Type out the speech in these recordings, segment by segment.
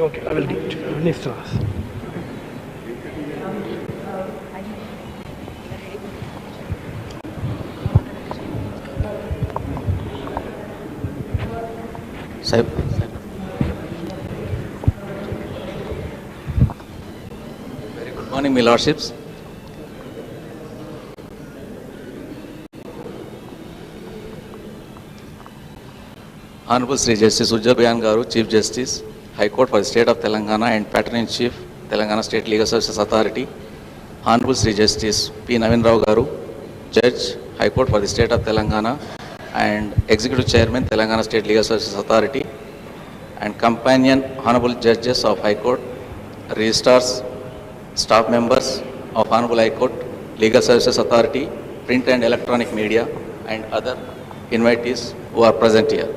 Okay, I will do it. Next class. Sahib. Very good morning, my lordships. Honorable Sri Justice Ujjal Bhuyan Garu, Chief Justice, High Court for the State of Telangana and Patron-in-Chief, Telangana State Legal Services Authority. Honorable Sri Justice P. Navin Rao Garu, Judge, High Court for the State of Telangana and Executive Chairman, Telangana State Legal Services Authority, and companion Honorable Judges of High Court, Registrars, staff members of Honorable High Court, Legal Services Authority, print and electronic media, and other invitees who are present here.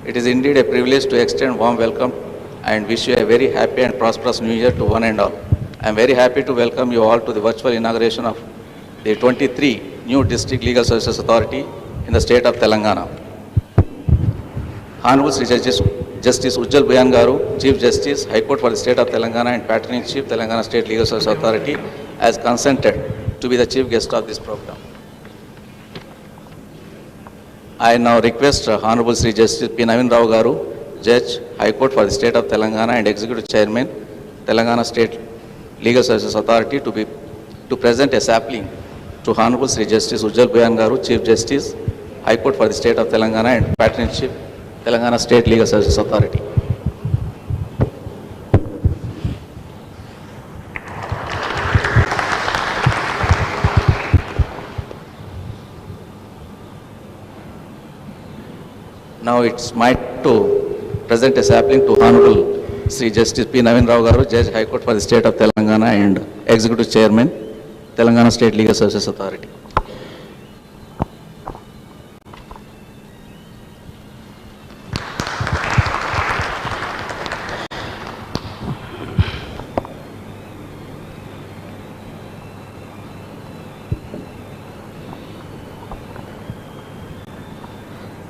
It is indeed a privilege to extend warm welcome and wish you a very happy and prosperous New Year to one and all. I am very happy to welcome you all to the virtual inauguration of the 23 new District Legal Services Authority in the state of Telangana. Honorable Sri Justice Ujjal Bhuyan Garu, Chief Justice, High Court for the State of Telangana and Patron-in-Chief, Telangana State Legal Services Authority, has consented to be the chief guest of this program. I now request Honorable Sri Justice P. Navin Rao Garu, Judge, High Court for the State of Telangana and Executive Chairman, Telangana State Legal Services Authority to present a sapling to Honorable Sri Justice Ujjal Bhuyan Garu, Chief Justice, High Court for the State of Telangana and Patron-in-Chief, Telangana State Legal Services Authority. Now it's my to present a sapling to Honorable Sri Justice P. Navin Rao Garu, Judge, High Court for the State of Telangana and Executive Chairman, Telangana State Legal Services Authority.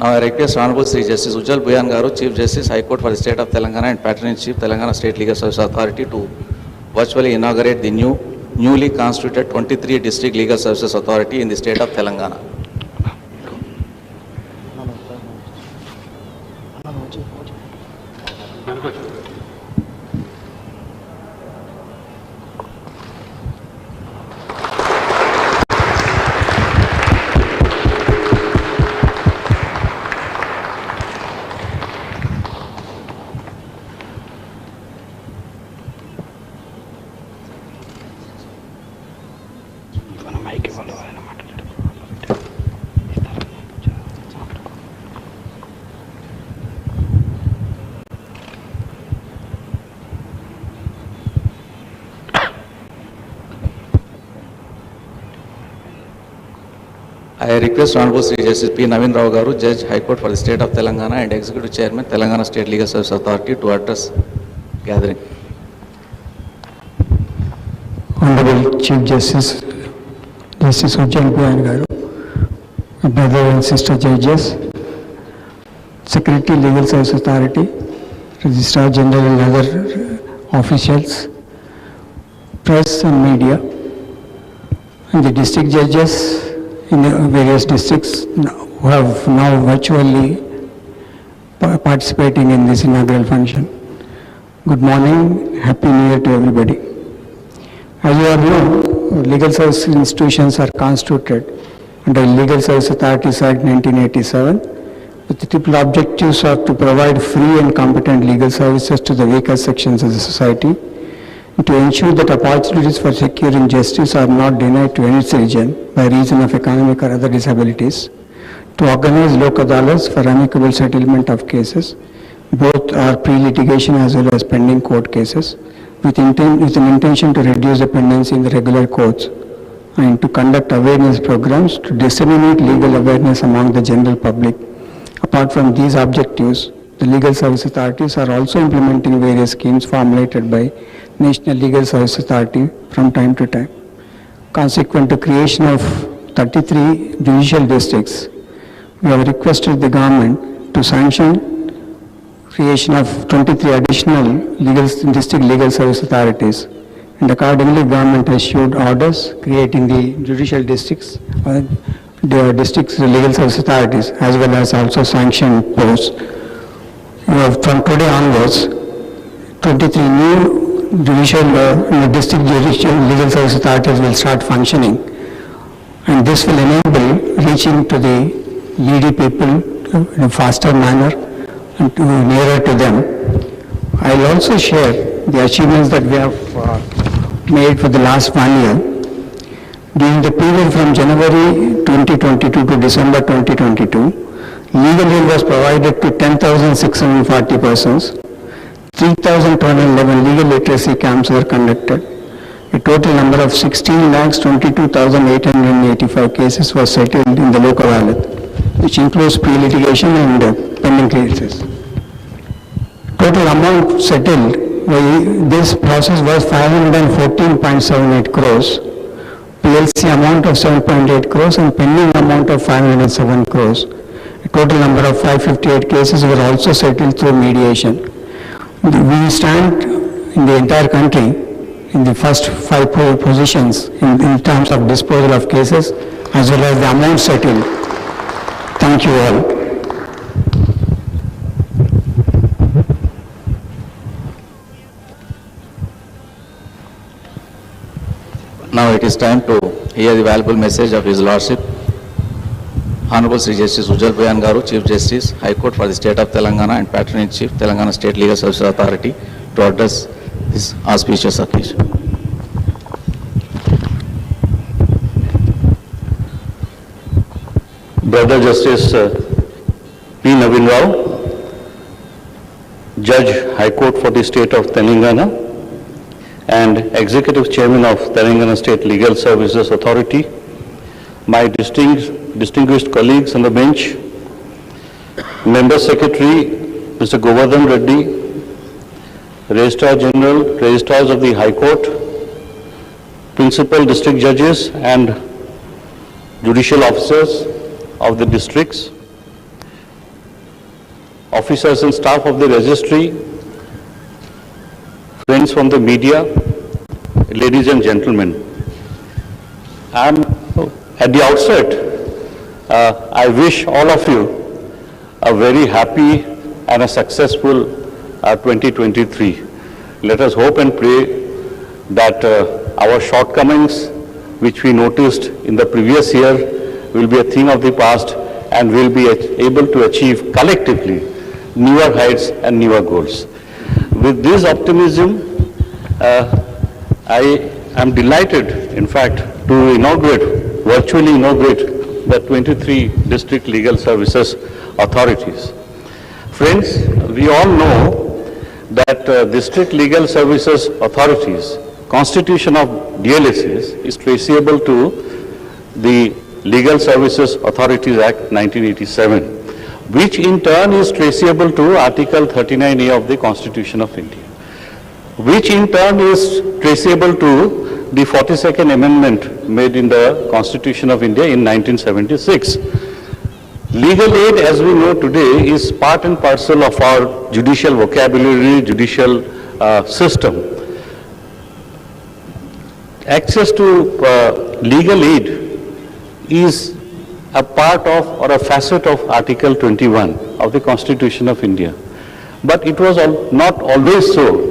Now I request Honorable Sri Justice Ujjal Bhuyan Garu, Chief Justice, High Court for the State of Telangana and Patron-in-Chief, Telangana State Legal Services Authority to virtually inaugurate the newly constituted 23 District Legal Services Authority in the state of Telangana. I request Honorable Sri Justice P. Navin Rao Garu, Judge, High Court for the State of Telangana and Executive Chairman, Telangana State Legal Services Authority to address gathering. Honorable Chief Justice, Justice Ujjal Bhuyan Garu, brother and sister judges, Secretary Legal Service Authority, Registrar General and other officials, press and media, and the district judges in the various districts who have now virtually participating in this inaugural function. Good morning, Happy New Year to everybody. As you all know, legal service institutions are constituted under Legal Service Authorities Act 1987 with the triple objectives are to provide free and competent legal services to the weaker sections of the society, and to ensure that opportunities for securing justice are not denied to any citizen by reason of economic or other disabilities, to organize Lok Adalats for amicable settlement of cases, both are pre-litigation as well as pending court cases, with an intention to reduce dependency in the regular courts, and to conduct awareness programs to disseminate legal awareness among the general public. Apart from these objectives, the legal service authorities are also implementing various schemes formulated by National Legal Service Authority from time to time. Consequent to creation of 33 judicial districts, we have requested the government to sanction creation of 23 additional district legal service authorities, and accordingly government has issued orders creating the judicial districts, the districts legal service authorities, as well as also sanctioned posts. From today onwards, 23 new district judicial legal service authorities will start functioning, and this will enable reaching to the needy people in a faster manner and nearer to them. I will also share the achievements that we have made for the last 1 year. During the period from January 2022 to December 2022, legal aid was provided to 10,640 persons. 3,211 legal literacy camps were conducted. A total number of 16,22,885 cases were settled in the Lok Adalat, which includes pre-litigation and pending cases. Total amount settled by this process was 514.78 crores, PLC amount of 7.8 crores and pending amount of 507 crores. A total number of 558 cases were also settled through mediation. We stand in the entire country in the first 5 positions in terms of disposal of cases as well as the amount settled. Thank you all. Now it is time to hear the valuable message of His Lordship, Honorable Sri Justice Ujjal Bhuyan Garu, Chief Justice, High Court for the State of Telangana and Patron-in-Chief, Telangana State Legal Services Authority, to address this auspicious occasion. Brother Justice P. Navin Rao, Judge, High Court for the State of Telangana, and Executive Chairman of Telangana State Legal Services Authority, my distinguished colleagues on the bench, Member Secretary Mr. Govardhan Reddy, Registrar General, Registrars of the High Court, Principal District Judges and Judicial Officers of the districts, officers and staff of the registry, friends from the media, ladies and gentlemen. At the outset, I wish all of you a very happy and a successful 2023. Let us hope and pray that our shortcomings, which we noticed in the previous year, will be a thing of the past and will be able to achieve collectively newer heights and newer goals. With this optimism, I am delighted, in fact, to virtually inaugurate the 23 district legal services authorities. Friends, we all know that district legal services authorities, constitution of DLSs is traceable to the Legal Services Authorities Act 1987, which in turn is traceable to Article 39A of the Constitution of India, which in turn is traceable to the 42nd Amendment made in the Constitution of India in 1976. Legal aid, as we know today, is part and parcel of our judicial vocabulary, judicial system. Access to legal aid is a part of or a facet of Article 21 of the Constitution of India. But it was not always so.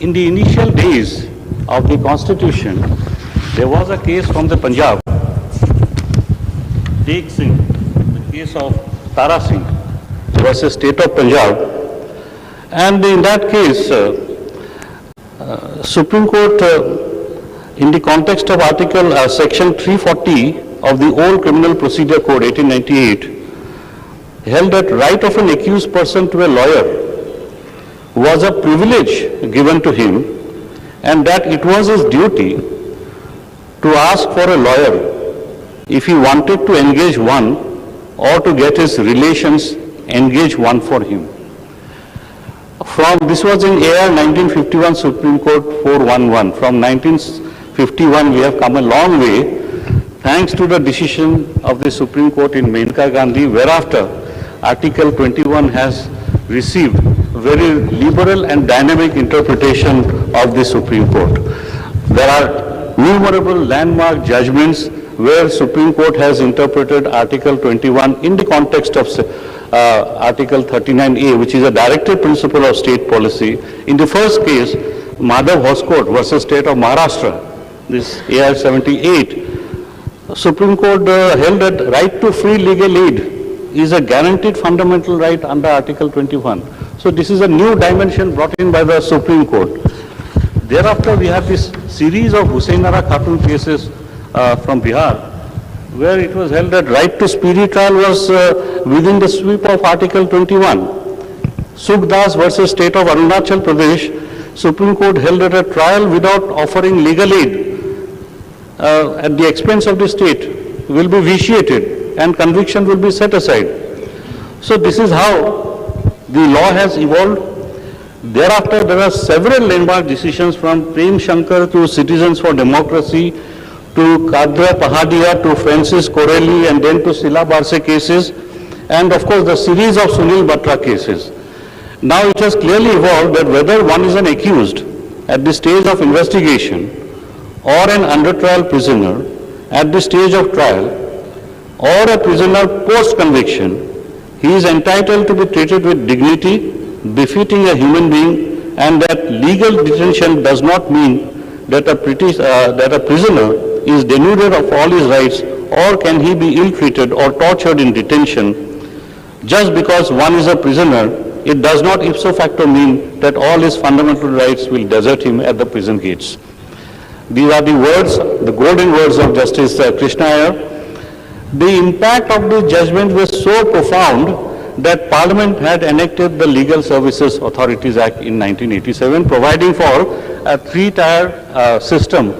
In the initial days of the Constitution, there was a case from the Punjab, Take Singh, the case of Tara Singh versus State of Punjab. And in that case, Supreme Court, in the context of Section 340 of the old Criminal Procedure Code 1898, held that right of an accused person to a lawyer was a privilege given to him, and that it was his duty to ask for a lawyer if he wanted to engage one or to get his relations engage one for him. This was in AR 1951 Supreme Court 411. From 1951 we have come a long way thanks to the decision of the Supreme Court in Menka Gandhi, whereafter Article 21 has received very liberal and dynamic interpretation of the Supreme Court. There are numerable landmark judgments where Supreme Court has interpreted Article 21 in the context of Article 39A, which is a directive principle of state policy. In the first case, Madhav Hoskote versus State of Maharashtra, this AR 78, Supreme Court held that right to free legal aid is a guaranteed fundamental right under Article 21. So this is a new dimension brought in by the Supreme Court. Thereafter, we have this series of Husainara Khatun cases from Bihar, where it was held that right to speedy trial was within the sweep of Article 21. Sukhdas versus State of Arunachal Pradesh, Supreme Court held that a trial without offering legal aid at the expense of the state will be vitiated and conviction will be set aside. So this is how the law has evolved. Thereafter, there are several landmark decisions from Prem Shankar to Citizens for Democracy to Kadra Pahadia to Francis Corelli and then to Sila Barse cases, and of course the series of Sunil Batra cases. Now it has clearly evolved that whether one is an accused at the stage of investigation or an under trial prisoner at the stage of trial or a prisoner post-conviction, he is entitled to be treated with dignity befitting a human being, and that legal detention does not mean that a prisoner is denuded of all his rights, or can he be ill-treated or tortured in detention. Just because one is a prisoner, it does not ipso facto mean that all his fundamental rights will desert him at the prison gates. These are the words, the golden words of Justice Krishna Iyer. The impact of the judgment was so profound that Parliament had enacted the Legal Services Authorities Act in 1987, providing for a three-tier system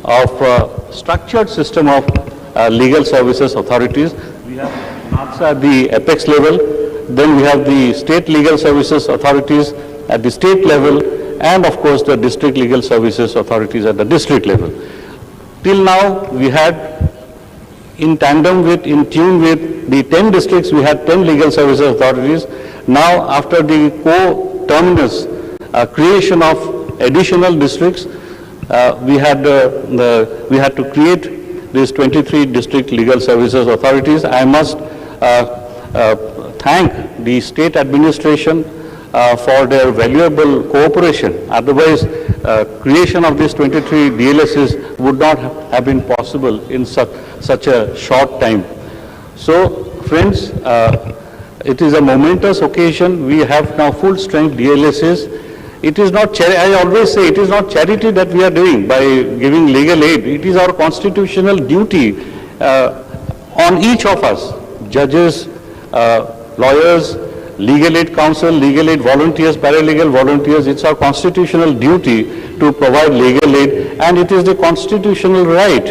of structured system of legal services authorities. We have NAPSA at the apex level, then we have the state legal services authorities at the state level, and of course the district legal services authorities at the district level. Till now we had, in tandem with, in tune with the 10 districts, we had 10 legal services authorities. Now after the co-terminus creation of additional districts, we had to create these 23 district legal services authorities. I must thank the state administration for their valuable cooperation. Otherwise, creation of these 23 DLSs would not have been possible in such a short time. So, friends, it is a momentous occasion. We have now full strength DLSs. It is not I always say it is not charity that we are doing by giving legal aid. It is our constitutional duty on each of us, judges, lawyers, legal aid counsel, legal aid volunteers, paralegal volunteers. It's our constitutional duty to provide legal aid, and it is the constitutional right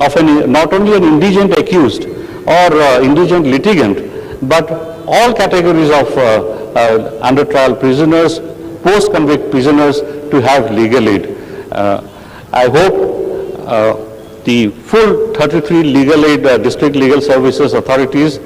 of not only an indigent accused or indigent litigant, but all categories of under trial prisoners, post-convict prisoners to have legal aid. I hope the full 33 legal aid district legal services authorities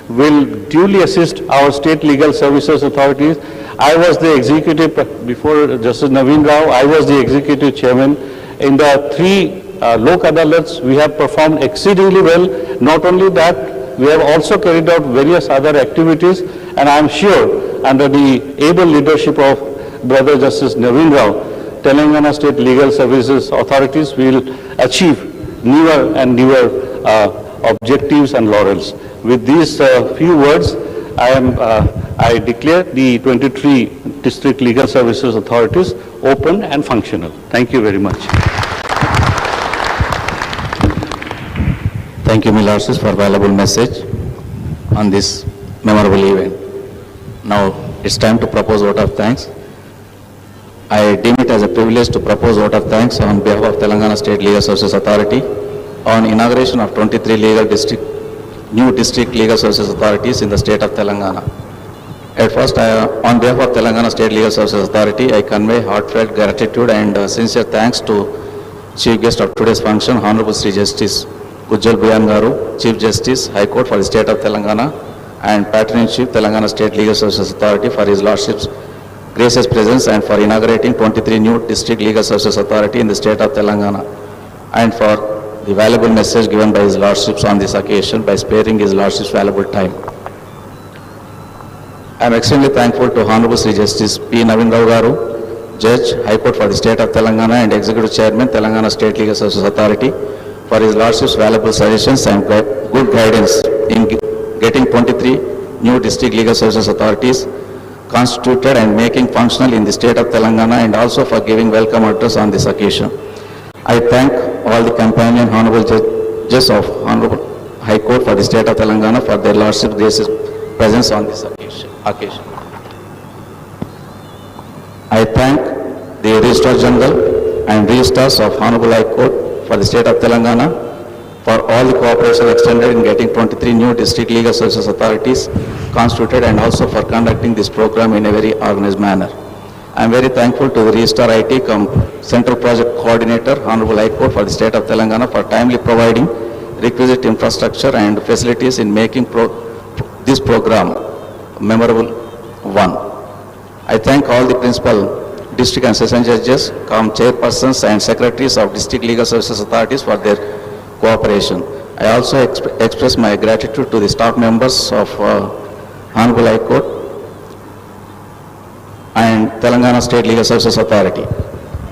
will duly assist our state legal services authorities. I was the executive, before Justice Naveen Rao, I was the executive chairman In the three Lok Adalats, we have performed exceedingly well. Not only that, we have also carried out various other activities, and I am sure under the able leadership of Brother Justice Naveen Rao, Telangana State Legal Services authorities will achieve newer and newer objectives and laurels. With these few words, I declare the 23 District Legal Services authorities open and functional. Thank you very much. Thank you, Milarsis, for valuable message on this memorable event. Now it's time to propose vote of thanks. I deem it as a privilege to propose vote of thanks on behalf of Telangana State Legal Services Authority on inauguration of 23 new district legal services authorities in the state of Telangana. At first, on behalf of Telangana State Legal Services Authority, I convey heartfelt gratitude and sincere thanks to Chief Guest of today's function, Honorable Sri Justice Ujjal Bhuyan Garu, Chief Justice, High Court for the State of Telangana, and Patron-in-Chief, Telangana State Legal Services Authority for His Lordship's gracious presence and for inaugurating 23 new District Legal Services Authority in the state of Telangana, and for the valuable message given by His Lordships on this occasion by sparing His Lordship's valuable time. I am extremely thankful to Honorable Sri Justice P. Naveen Rao Garu, Judge, High Court for the State of Telangana and Executive Chairman, Telangana State Legal Services Authority for His Lordship's valuable suggestions and good guidance in getting 23 new District Legal Services Authorities constituted and making functional in the state of Telangana, and also for giving welcome address on this occasion. I thank all the companion Honorable Judges of Honorable High Court for the state of Telangana for their Lordship's gracious presence on this occasion. I thank the Registrar General and Registrars of Honorable High Court for the state of Telangana for all the cooperation extended in getting 23 new District Legal Services Authorities constituted, and also for conducting this program in a very organized manner. I am very thankful to the Registrar IT Central Project Coordinator, Honorable High Court for the state of Telangana for timely providing requisite infrastructure and facilities in making this program a memorable one. I thank all the principal district and session judges, chairpersons and secretaries of District Legal Services Authorities for their cooperation. I also express my gratitude to the staff members of Honorable High Court and Telangana State Legal Services Authority.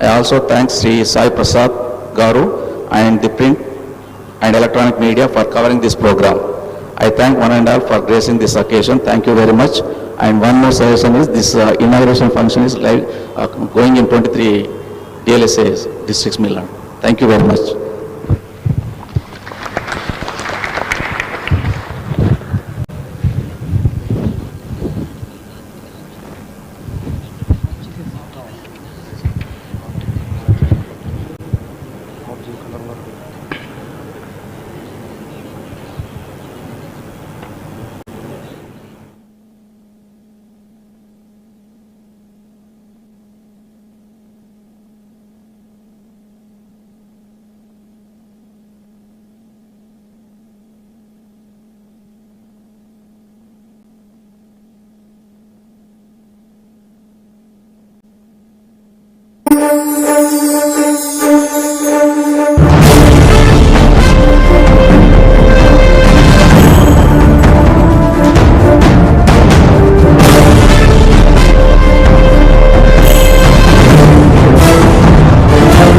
I also thank Sri Sai Prasad Garu and the print and electronic media for covering this program. I thank one and all for gracing this occasion. Thank you very much. And one more suggestion is this inauguration function is live, going in 23 DLSA districts, Milan. Thank you very much.